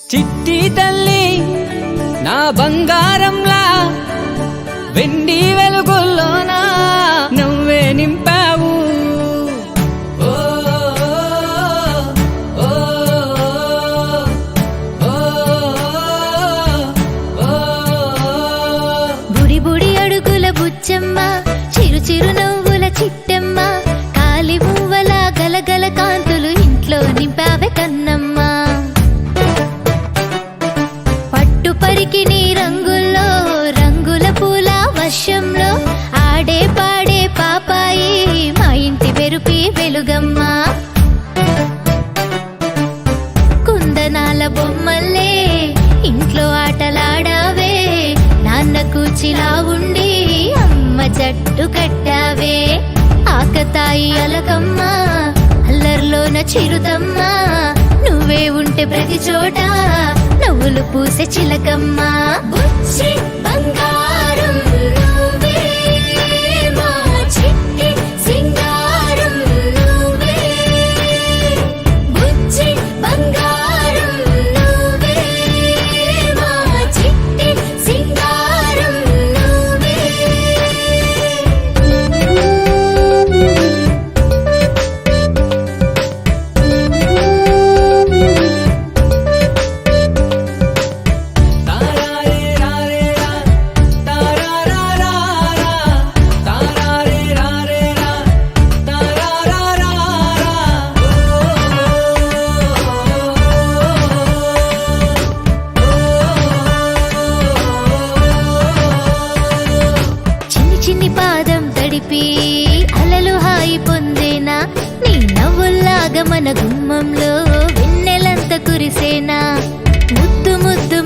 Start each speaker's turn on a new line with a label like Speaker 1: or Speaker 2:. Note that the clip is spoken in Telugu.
Speaker 1: చిట్టి తల్లి నా బంగారంలా వెండి వెలుగుల్లోనా నువ్వే నింపావు. ఓ ఓ ఓ ఓ
Speaker 2: బుడి బుడి అడుగుల బుచ్చమ్మ, చిరు చిరు నవ్వుల చిట్టమ్మ, కాలి మువ్వల గలగల కాంతులు ఇంట్లో నింపావే కన్నమ్మ. పట్టు పరికి నీ రంగుల్లో రంగుల పూల వర్షంలో ఆడే పాడే పాపాయి మా ఇంటి వెరుపి వెలుగమ్మ. కుందనాల బొమ్మల్లే ఇంట్లో ఆటలాడావే, నాన్న కూచిలా ఉండి అమ్మ జట్టు కట్టావే. ఆకతాయి అలకమ్మ అల్లర్లోన చిరుతమ్మ, నువ్వే ఉంటే ప్రతి చోట నవ్వులు పూసే చిలకమ్మ. బుచ్చి బంగారం నువ్వే, మా చిట్టి సింగారం నువ్వే. బుచ్చి బంగారం నువ్వే, మా చిట్టి సింగారం నువ్వే.
Speaker 1: తారారే రారే రా తారారా రా తారారే రారే రా తారారా రా.
Speaker 2: చిన్ని చిన్ని పాదం తడిపి అలలు హాయి పొందేనా, నీ నవ్వుల్లాగా మన గుమ్మంలో వెన్నెలంత కురిసేనా. ముద్దు ముద్దు